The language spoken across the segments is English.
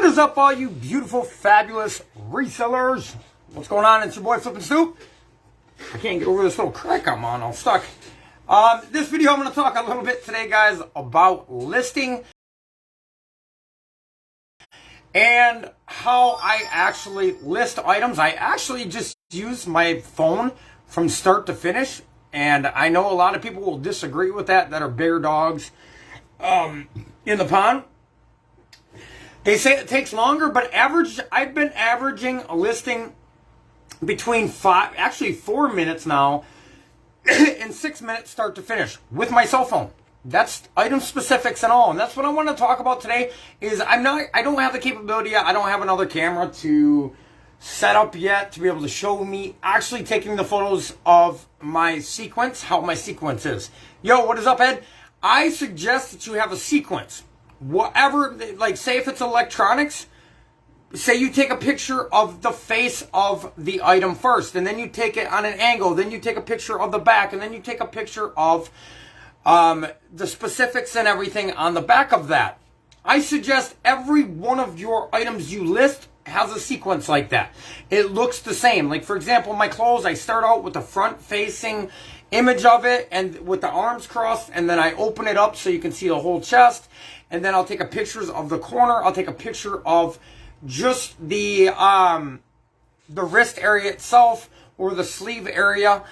is up, all you beautiful, fabulous resellers? What's going on? It's your boy Flippin' Snoop. I can't get over this little crack I'm on. I'm stuck. This video, I'm going to talk a little bit today, guys, about listing and how I actually list items. I actually just use my phone from start to finish, and I know a lot of people will disagree with that are bear dogs in the pond. They say it takes longer, but I've been averaging a listing between 4 minutes now and 6 minutes start to finish with my cell phone. That's item specifics and all. And that's what I want to talk about today is I don't have the capability yet. I don't have another camera to set up yet to be able to show me actually taking the photos of my sequence, how my sequence is. Yo, what is up, Ed? I suggest that you have a sequence. Whatever, like say if it's electronics, say you take a picture of the face of the item first, and then you take it on an angle, then you take a picture of the back, and then you take a picture of the specifics and everything on the back of that. I suggest every one of your items you list has a sequence like that. It looks the same. Like for example, my clothes, I start out with the front facing image of it and with the arms crossed, and then I open it up so you can see the whole chest, and then I'll take a pictures of the corner. I'll take a picture of just the wrist area itself or the sleeve area,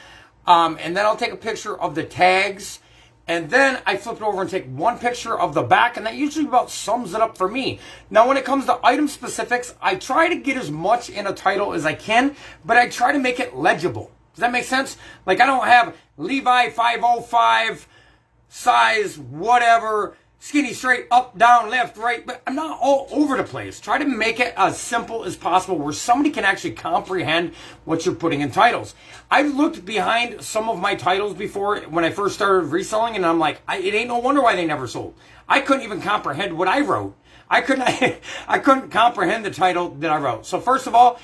and then I'll take a picture of the tags, and then I flip it over and take one picture of the back, and that usually about sums it up for me. Now when it comes to item specifics, I try to get as much in a title as I can, but I try to make it legible. Does that make sense? Like I don't have Levi 505 size whatever, skinny, straight, up, down, left, right, but I'm not all over the place. Try to make it as simple as possible where somebody can actually comprehend what you're putting in titles. I've looked behind some of my titles before when I first started reselling, and I'm like, it ain't no wonder why they never sold. I couldn't even comprehend what I wrote. I couldn't comprehend the title that I wrote. So first of all,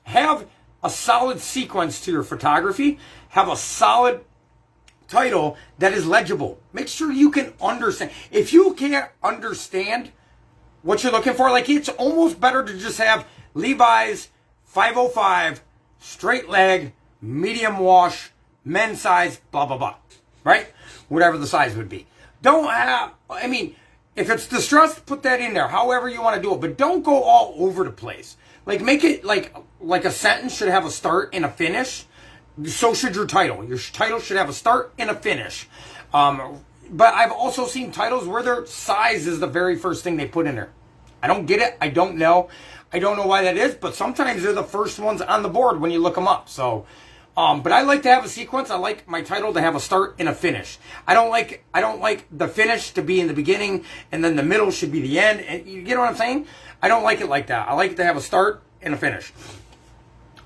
have a solid sequence to your photography. Have a solid title that is legible. Make sure you can understand. If you can't understand what you're looking for, like it's almost better to just have Levi's 505 straight leg, medium wash, men's size, blah, blah, blah. Right? Whatever the size would be. Don't have, I mean, if it's distressed, put that in there, however you want to do it, but don't go all over the place. Like make it like a sentence should have a start and a finish. So should your title. Your title should have a start and a finish. But I've also seen titles where their size is the very first thing they put in there. I don't get it. I don't know. I don't know why that is, but sometimes they're the first ones on the board when you look them up. So, but I like to have a sequence. I like my title to have a start and a finish. I don't like the finish to be in the beginning and then the middle should be the end. And you get what I'm saying? I don't like it like that. I like it to have a start and a finish.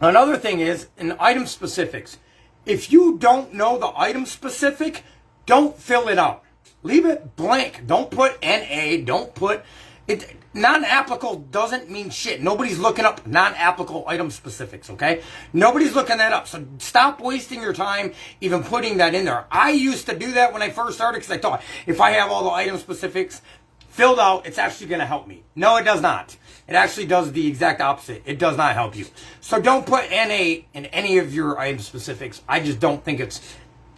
Another thing is in item specifics. If you don't know the item specific, don't fill it out. Leave it blank. Don't put NA. Don't put it. Non-applicable doesn't mean shit. Nobody's looking up non-applicable item specifics, okay? Nobody's looking that up. So stop wasting your time even putting that in there. I used to do that when I first started because I thought if I have all the item specifics filled out, it's actually going to help me. No, it does not. It actually does the exact opposite. It does not help you. So don't put NA in any of your item specifics. I just don't think you're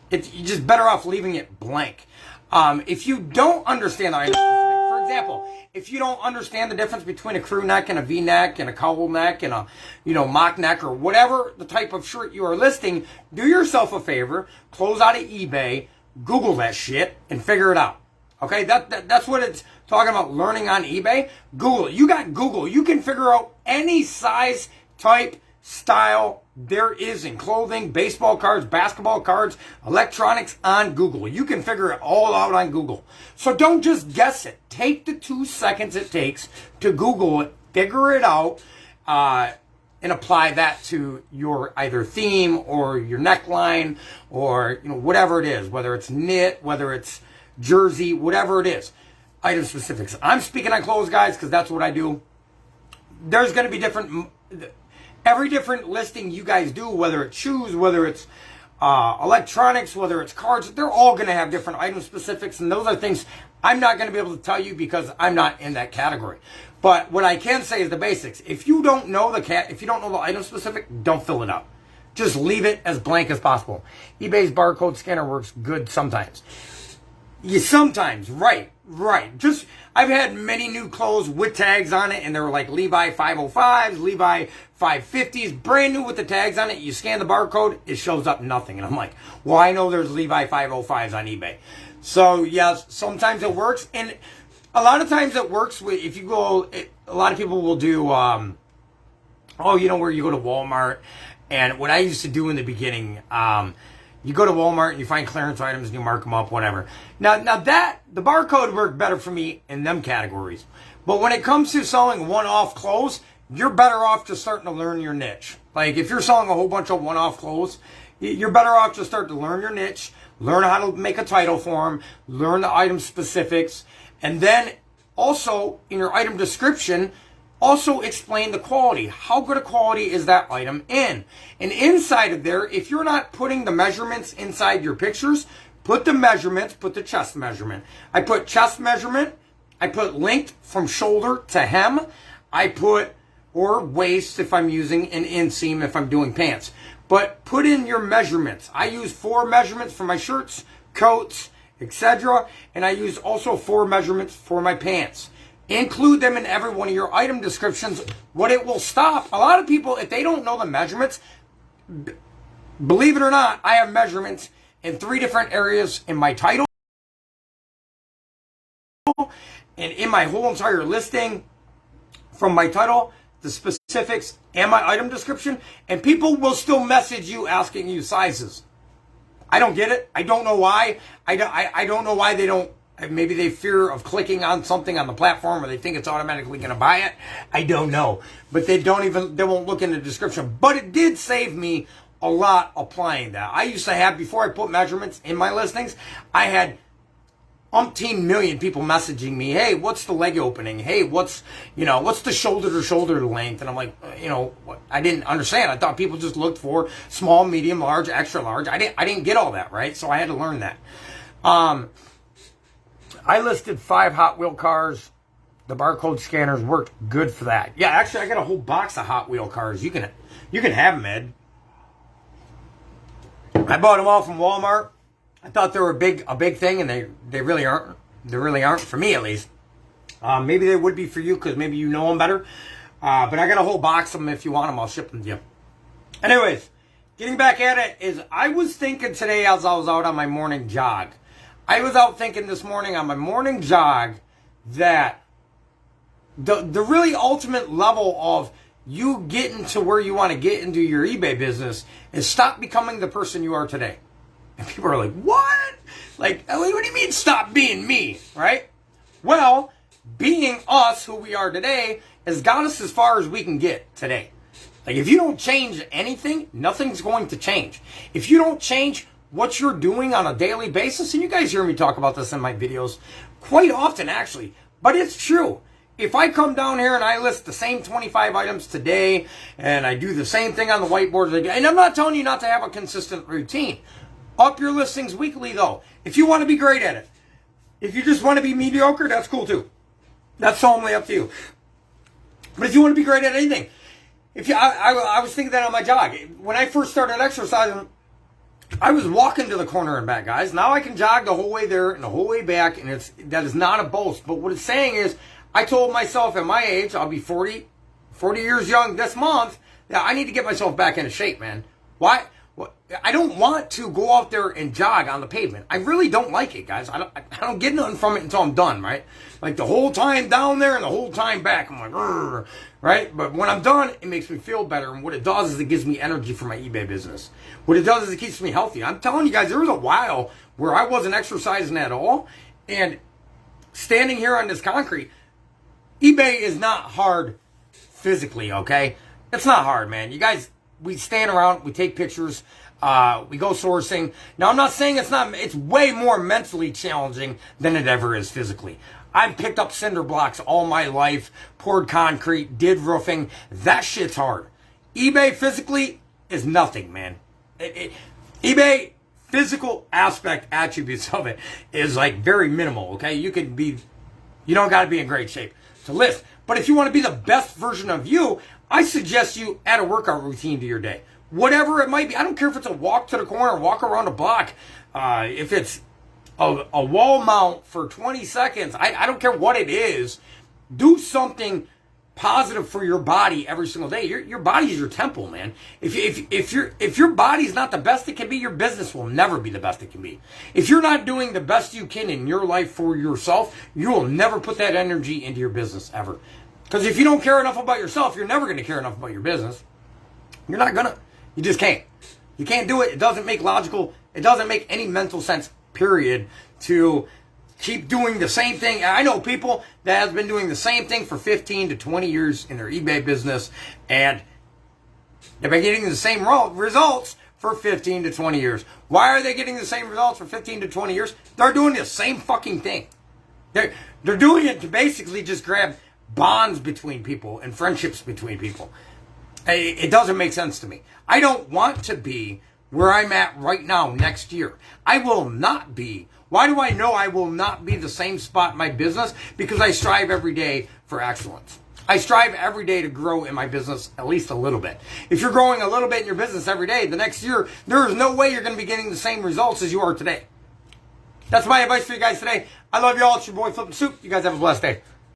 just better off leaving it blank. If you don't understand the item specific, for example, if you don't understand the difference between a crew neck and a V-neck and a cowl neck and a, mock neck or whatever the type of shirt you are listing, do yourself a favor, close out of eBay, Google that shit, and figure it out. Okay, that's what it's talking about, learning on eBay. Google it. You got Google. You can figure out any size, type, style there is in clothing, baseball cards, basketball cards, electronics on Google. You can figure it all out on Google. So don't just guess it. Take the 2 seconds it takes to Google it, figure it out, and apply that to your either theme or your neckline or whatever it is, whether it's knit, whether it's jersey, whatever it is. Item specifics. I'm speaking on clothes, guys, because that's what I do. There's going to be every different listing you guys do, whether it's shoes, whether it's electronics, whether it's cards, they're all going to have different item specifics, and those are things I'm not going to be able to tell you because I'm not in that category. But what I can say is the basics. If you don't know if you don't know the item specific, don't fill it up. Just leave it as blank as possible. eBay's barcode scanner works good sometimes. Sometimes, right. Just, I've had many new clothes with tags on it, and they were like Levi 505s, Levi 550s, brand new with the tags on it. You scan the barcode, it shows up nothing. And I'm like, well, I know there's Levi 505s on eBay. So, yes, sometimes it works. And a lot of times it works with, if you go, a lot of people will do, where you go to Walmart. And what I used to do in the beginning, you go to Walmart and you find clearance items and you mark them up, whatever. Now that, the barcode worked better for me in them categories. But when it comes to selling one-off clothes, you're better off just starting to learn your niche. Like, if you're selling a whole bunch of one-off clothes, you're better off to start to learn your niche, learn how to make a title for them, learn the item specifics, and then also in your item description, also explain the quality. How good a quality is that item in? And inside of there, if you're not putting the measurements inside your pictures, put the measurements, put the chest measurement. I put chest measurement. I put length from shoulder to hem. I put, or waist if I'm using an inseam if I'm doing pants. But put in your measurements. I use 4 measurements for my shirts, coats, etc. And I use also 4 measurements for my pants. Include them in every one of your item descriptions. What it will stop, a lot of people, if they don't know the measurements, believe it or not, I have measurements in 3 different areas in my title and in my whole entire listing, from my title, the specifics, and my item description, and people will still message you asking you sizes. I don't get it. I don't know why. I don't know why they don't. Maybe they fear of clicking on something on the platform, or they think it's automatically going to buy it. I don't know. But they won't look in the description. But it did save me a lot applying that. I used to have, before I put measurements in my listings, I had umpteen million people messaging me, hey, what's the leg opening? Hey, what's the shoulder to shoulder length? And I'm like, I didn't understand. I thought people just looked for small, medium, large, extra large. I didn't get all that, right? So I had to learn that. I listed 5 Hot Wheel cars. The barcode scanners worked good for that. Yeah, actually, I got a whole box of Hot Wheel cars. You can have them, Ed. I bought them all from Walmart. I thought they were a big thing, and they really aren't. They really aren't, for me at least. Maybe they would be for you, because maybe you know them better. But I got a whole box of them. If you want them, I'll ship them to you. Anyways, getting back at it, is I was thinking today as I was out on my morning jog. I was out thinking this morning on my morning jog that the really ultimate level of you getting to where you want to get into your eBay business is stop becoming the person you are today. And people are like, what? Like, what do you mean stop being me, right? Well, being us, who we are today, has got us as far as we can get today. Like, if you don't change anything, nothing's going to change. If you don't change what you're doing on a daily basis, and you guys hear me talk about this in my videos quite often, actually, but it's true. If I come down here and I list the same 25 items today, and I do the same thing on the whiteboard again, and I'm not telling you not to have a consistent routine. Up your listings weekly, though, if you want to be great at it. If you just want to be mediocre, that's cool, too. That's totally up to you. But if you want to be great at anything, I was thinking that on my jog. When I first started exercising, I was walking to the corner and back, guys. Now I can jog the whole way there and the whole way back, and that is not a boast. But what it's saying is, I told myself at my age, I'll be 40 years young this month, that I need to get myself back into shape, man. Why? I don't want to go out there and jog on the pavement. I really don't like it, guys. I don't get nothing from it until I'm done, right? Like the whole time down there and the whole time back, I'm like, "Rrr," right? But when I'm done, it makes me feel better. And what it does is it gives me energy for my eBay business. What it does is it keeps me healthy. I'm telling you guys, there was a while where I wasn't exercising at all. And standing here on this concrete, eBay is not hard physically, okay? It's not hard, man. You guys, we stand around, we take pictures, we go sourcing. Now, I'm not saying it's way more mentally challenging than it ever is physically. I've picked up cinder blocks all my life, poured concrete, did roofing. That shit's hard. eBay physically is nothing, man. eBay physical attributes of it is like very minimal, okay? You don't got to be in great shape to list. But if you want to be the best version of you, I suggest you add a workout routine to your day. Whatever it might be. I don't care if it's a walk to the corner, walk around the block. If it's a wall mount for 20 seconds, I don't care what it is. Do something positive for your body every single day. Your body is your temple, man. If your body's not the best it can be, your business will never be the best it can be. If you're not doing the best you can in your life for yourself, you will never put that energy into your business ever. Because if you don't care enough about yourself, you're never going to care enough about your business. You're not gonna. You just can't. You can't do it. It doesn't make any mental sense, period, to keep doing the same thing. I know people that have been doing the same thing for 15 to 20 years in their eBay business, and they've been getting the same results for 15 to 20 years. Why are they getting the same results for 15 to 20 years? They're doing the same fucking thing. They're doing it to basically just grab bonds between people and friendships between people. It doesn't make sense to me. I don't want to be where I'm at right now next year. I will not be. Why do I know I will not be the same spot in my business? Because I strive every day for excellence. I strive every day to grow in my business at least a little bit. If you're growing a little bit in your business every day, the next year, there is no way you're going to be getting the same results as you are today. That's my advice for you guys today. I love you all. It's your boy Flippin' Soup. You guys have a blessed day.